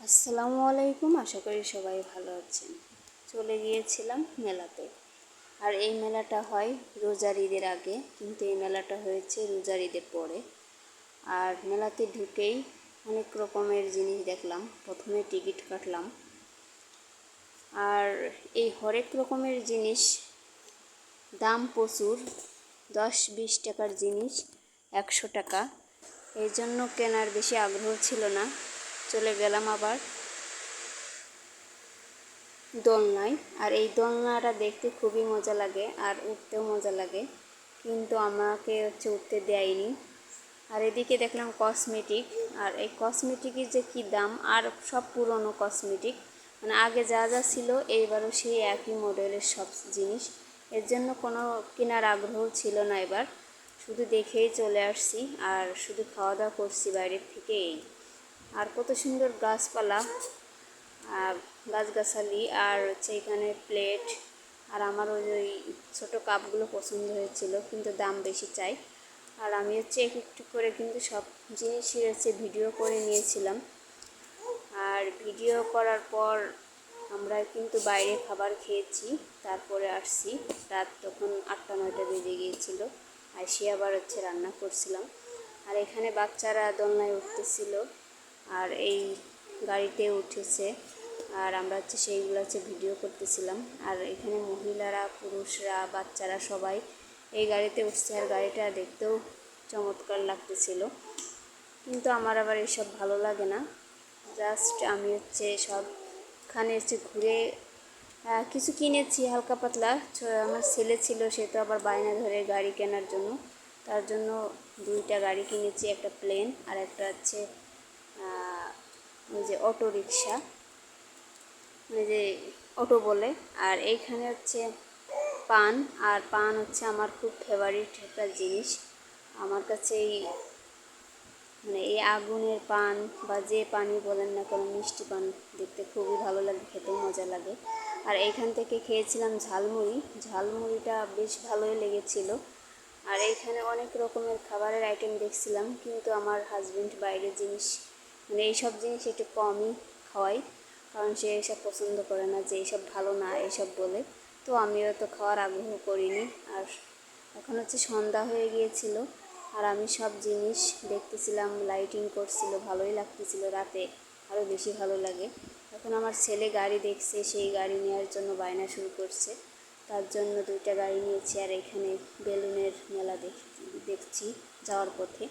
আসসালামু আলাইকুম, আশা করি সবাই ভালো আছেন। চলে গিয়েছিলাম মেলাতে। আর এই মেলাটা হয় রোজার ঈদের আগে, কিন্তু এই মেলাটা হয়েছে রোজার ঈদের পরে। আর মেলাতে ঢুকেই অনেক রকমের জিনিস দেখলাম। প্রথমে টিকিট কাটলাম। আর এই হরেক রকমের জিনিস দাম প্রচুর, 10-20 টাকার জিনিস 100 টাকা। এই জন্য কেনার বেশি আগ্রহ ছিল না। চলে গেলাম আবার দোলনায়। আর এই দোলনাটা দেখতে খুবই মজা লাগে আর উঠতেও মজা লাগে, কিন্তু আমাকে উঠতে দেয়নি। আর এদিকে দেখলাম কসমেটিক। আর এই কসমেটিকের যে কী দাম! আর সব পুরনো কসমেটিক, মানে আগে যা যা ছিল এইবারও সেই একই মডেলের সব জিনিস। এর জন্য কোনো কেনার আগ্রহ ছিল না এবার। শুধু দেখেই চলে আসছি আর শুধু খাওয়া দাওয়া করছি বাইরের থেকে। এই আর কত সুন্দর গাছপালা, গাছগাছালি, আর হচ্ছে এখানে প্লেট। আর আমার ওই ছোটো কাপগুলো পছন্দ হয়েছিল, কিন্তু দাম বেশি চাই। আর আমি একটু করে কিন্তু সব জিনিসই ভিডিও করে নিয়েছিলাম। আর ভিডিও করার পর আমরা কিন্তু বাইরে খাবার খেয়েছি, তারপরে আসছি। রাত তখন 8-9টা বেজে গিয়েছিল। সে আবার রান্না করছিলাম। আর এখানে বাচ্চারা দোলনায় উঠতেছিল আর এই গাড়িতে উঠেছে। আর আমরা সেইগুলো ভিডিও করতেছিলাম। আর এখানে মহিলারা, পুরুষরা, বাচ্চারা সবাই এই গাড়িতে উঠছে। আর গাড়িটা দেখতেও চমৎকার লাগতেছিল, কিন্তু আমার আবার এসব ভালো লাগে না। জাস্ট আমি সবখানে ঘুরে কিছু কিনেছি হালকা পাতলা। আমার ছেলে ছিল, সে তো আবার বায়না ধরে গাড়ি কেনার জন্য। তার জন্য 2টা গাড়ি কিনেছি, একটা প্লেন আর একটা ওই যে অটো রিক্সা, ওই যে অটো বলে। আর এইখানে পান। আর পান আমার খুব ফেভারিট একটা জিনিস। আমার কাছে এই আগুনের পান বা যে পানি বলেন না কেন, মিষ্টি পান দেখতে খুবই ভালো লাগে, খেতেও মজা লাগে। আর এইখান থেকে খেয়েছিলাম ঝালমুড়ি। ঝালমুড়িটা বেশ ভালোই লেগেছিল। আর এইখানে অনেক রকমের খাবারের আইটেম দেখছিলাম, কিন্তু আমার হাজবেন্ড বাইরের জিনিস, এইসব জিনিস একটু কমই খাওয়াই, কারণ সে এসব পছন্দ করে না, যে এইসব ভালো না এইসব বলে। তো আমিও তো খাওয়ার আগ্রহ করিনি। আর এখন সন্ধ্যা হয়ে গিয়েছিল। আর আমি সব জিনিস দেখতেছিলাম, লাইটিং করছিল, ভালোই লাগতেছিল। রাতে আরও বেশি ভালো লাগে। এখন আমার ছেলে গাড়ি দেখছে, সেই গাড়ি নেওয়ার জন্য বায়না শুরু করছে। তার জন্য 2টা গাড়ি নিয়েছি। আর এখানে বেলুনের মেলা দেখছি যাওয়ার পথে।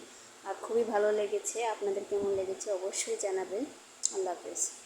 আর খুবই ভালো লেগেছে। আপনাদের কেমন লেগেছে অবশ্যই জানাবেন। আল্লাহ হাফেজ।